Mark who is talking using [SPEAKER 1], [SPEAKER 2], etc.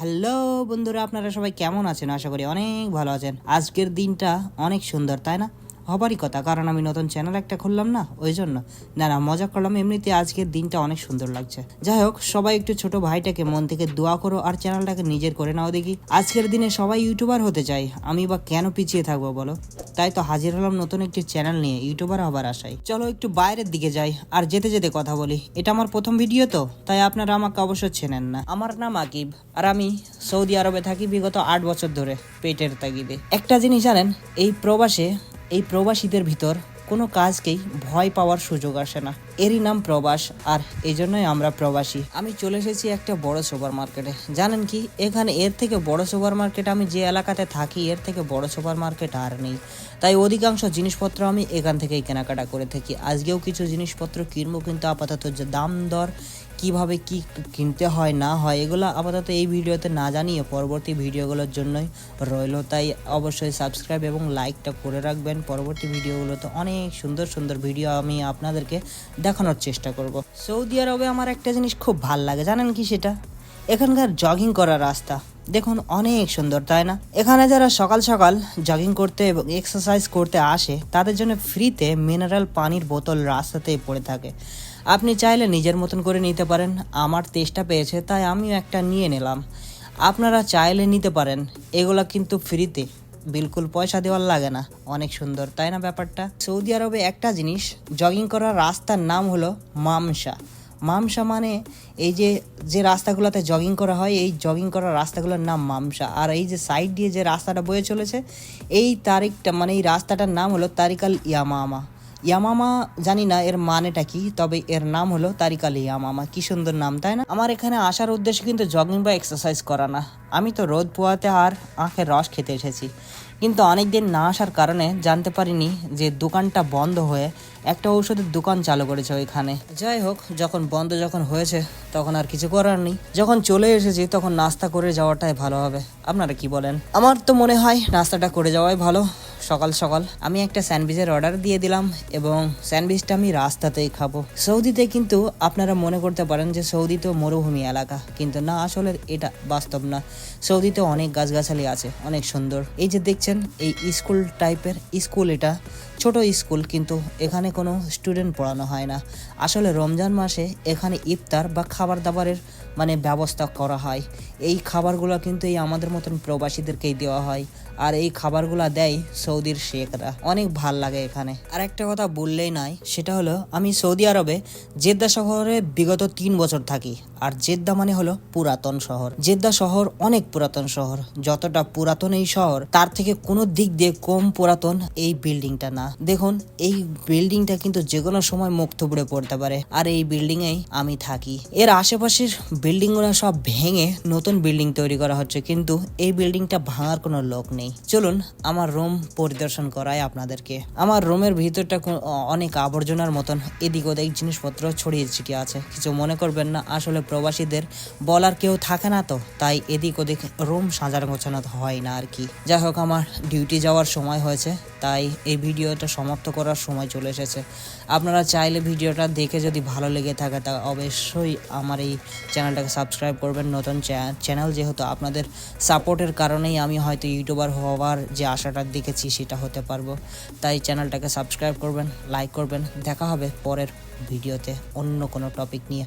[SPEAKER 1] Hello বন্ধুরা, আপনারা সবাই কেমন আছেন? আশা করি অনেক ভালো আছেন। আজকের দিনটা অনেক সুন্দর, তাই না? হবারই কথা, কারণ আমি নতুন চ্যানেল একটা খুললাম না, ওই জন্য। না মজা করলাম, এমনিতে আজকের দিনটা অনেক সুন্দর লাগছে। যাই হোক, সবাই একটু ছোট ভাইটাকে মন থেকে দোয়া করো আর চ্যানেলটাকে নিজের করে নাও দেখি। আজকের দিনে সবাই ইউটিউবার হতে চাই, আমি বা কেন পিছিয়ে থাকবো বলো? তাই তো হাজির হলাম নতুন একটি চ্যানেল নিয়ে, ইউটিউবার হবার আশায়। চলো একটু বাইরের দিকে যাই আর যেতে যেতে কথা বলি। এটা আমার প্রথম ভিডিও তো, তাই আপনারা আমাকে অবশ্য চেনেন না। আমার নাম আকিব আর আমি সৌদি আরবে থাকি বিগত 8 বছর ধরে, পেটের তাগিদে। একটা জিনিস জানেন, এই প্রবাসীদের ভিতর কোনো কাজকেই ভয় পাওয়ার সুযোগ আসে না। এরই নাম প্রবাস, আর এই জন্যই আমরা প্রবাসী। আমি চলে এসেছি একটা বড় সুপার মার্কেটে। জানেন কি, এখানে এর থেকে বড় সুপার মার্কেট, আমি যে এলাকাতে থাকি এর থেকে বড় সুপার মার্কেট আর নেই। তাই অধিকাংশ জিনিসপত্র আমি এখান থেকেই কেনাকাটা করে থাকি। আজকেও কিছু জিনিসপত্র কিনবো, কিন্তু আপাতত যে দাম দর, কিভাবে কি কিনতে হয় না হয়, এগুলো আপাতত এই ভিডিওতে না জানিয়ে পরবর্তী ভিডিওগুলোর জন্যই রইলো। তাই অবশ্যই সাবস্ক্রাইব এবং লাইকটা করে রাখবেন। পরবর্তী ভিডিওগুলোতে অনেক সুন্দর সুন্দর ভিডিও আমি আপনাদেরকে দেখানোর চেষ্টা করব। সৌদি আরবে আমার একটা জিনিস খুব ভাল লাগে, জানেন কি সেটা? এখানকার জগিং করার রাস্তা দেখুন, অনেক সুন্দর, তাই না? এখানে যারা সকাল সকাল জগিং করতে এবং এক্সারসাইজ করতে আসে, তাদের জন্য ফ্রিতে মিনারেল পানির বোতল রাস্তাতেই পড়ে থাকে। আপনি চাইলে নিজের মতন করে নিতে পারেন। আমার তেষ্টা পেয়েছে তাই আমিও একটা নিয়ে নিলাম। আপনারা চাইলে নিতে পারেন, এগুলা কিন্তু ফ্রিতে, বিলকুল পয়সা দেওয়ার লাগে না। অনেক সুন্দর, তাই না ব্যাপারটা? সৌদি আরবে একটা জিনিস, জগিং করার রাস্তার নাম হলো মামসা। মামসা মানে এই যে রাস্তাগুলোতে জগিং করা হয়, এই জগিং করার রাস্তাগুলোর নাম মামসা। আর এই যে সাইড দিয়ে যে রাস্তাটা বয়ে চলেছে, এই তারিখটা মানে এই রাস্তাটার নাম হলো তারিকাল ইয়ামামা। ইয়ামামা জানি না এর মানেটা কি, তবে এর নাম হলো তারিকাল ইয়ামামা। কি সুন্দর নাম, তাই না? আমার এখানে আসার উদ্দেশ্য কিন্তু জগিং বা এক্সারসাইজ করা না। আমি তো রোদ পোয়াতে আর আখের রস খেতে এসেছি। কিন্তু অনেক দিন না আসার কারণে জানতে পারিনি যে দোকানটা বন্ধ হয়ে একটা ঔষধের দোকান চালু করেছে ওইখানে। যাই হোক, যখন হয়েছে তখন আর কিছু করার নেই। যখন চলে এসেছি তখন নাস্তা করে যাওয়াটাই ভালো হবে। আপনারা কি বলেন? আমার তো মনে হয় নাস্তাটা করে যাওয়াই ভালো। সকাল সকাল আমি একটা স্যান্ডউইচের অর্ডার দিয়ে দিলাম এবং স্যান্ডউইচটা আমি রাস্তাতেই খাবো। সৌদিতে কিন্তু আপনারা মনে করতে পারেন যে সৌদি তো মরুভূমি এলাকা, কিন্তু না, আসলে এটা বাস্তব না। সৌদিতে অনেক গাছগাছালি আছে, অনেক সুন্দর। এই যে দেখছেন, এই স্কুল টাইপের স্কুল, এটা ছোট স্কুল, কিন্তু এখানে কোনো স্টুডেন্ট পড়ানো হয় না। আসলে রমজান মাসে এখানে ইফতার বা খাবার দাবারের মানে ব্যবস্থা করা হয়। এই খাবারগুলো কিন্তু এই আমাদের মতন প্রবাসীদেরকেই দেওয়া হয়, আর এই খাবারগুলো দেয় সৌদির শেখরা। অনেক ভাল লাগে এখানে। আর একটা কথা বললেই নয়, সেটা হলো আমি সৌদি আরবে জেদ্দা শহরে বিগত 3 বছর থাকি। আর জেদ্দা মানে হলো পুরাতন শহর। জেদ্দা শহর অনেক পুরাতন শহর। যতটা পুরাতন এই শহর, তার থেকে কোনো দিক দিয়ে কম পুরাতন এই বিল্ডিংটা না। দেখুন, এই বিল্ডিংটা কিন্তু যে কোনো সময় মুখ থুবড়ে পড়তে পারে, আর এই বিল্ডিং এই আমি থাকি। এর আশেপাশের বিল্ডিং গুলো সব ভেঙে নতুন বিল্ডিং তৈরি করা হচ্ছে, কিন্তু এই বিল্ডিংটা ভাঙার কোনো লোক নেই। চলুন আমার রুম পরিদর্শন করাই আপনাদেরকে। আমার রুমের ভিতরটা অনেক আবর্জনার মতন এদিক ওদিক জিনিসপত্র ছড়িয়ে ছিটিয়ে আছে। কিছু মনে করবেন না, আসলে প্রবাসীদের বলার কেউ থাকে না, তো তাই এদিক ওদিক রুম সাজানো গোছানো হয় না আর কি। যাই হোক, আমার ডিউটি যাওয়ার সময় হয়েছে, তাই এই ভিডিওটা সমাপ্ত করার সময় চলে এসেছে। আপনারা চাইলে ভিডিওটা দেখে যদি ভালো লেগে থাকে তা অবশ্যই আমার এই চ্যানেলটাকে সাবস্ক্রাইব করবেন। নতুন চ্যানেল যেহেতু, আপনাদের সাপোর্টের কারণেই আমি হয়তো ইউটিউবার হওয়ার যে আশাটা দেখেছি সেটা হতে পারবো। তাই চ্যানেলটাকে সাবস্ক্রাইব করবেন, লাইক করবেন। দেখা হবে পরের ভিডিওতে অন্য কোনো টপিক নিয়ে।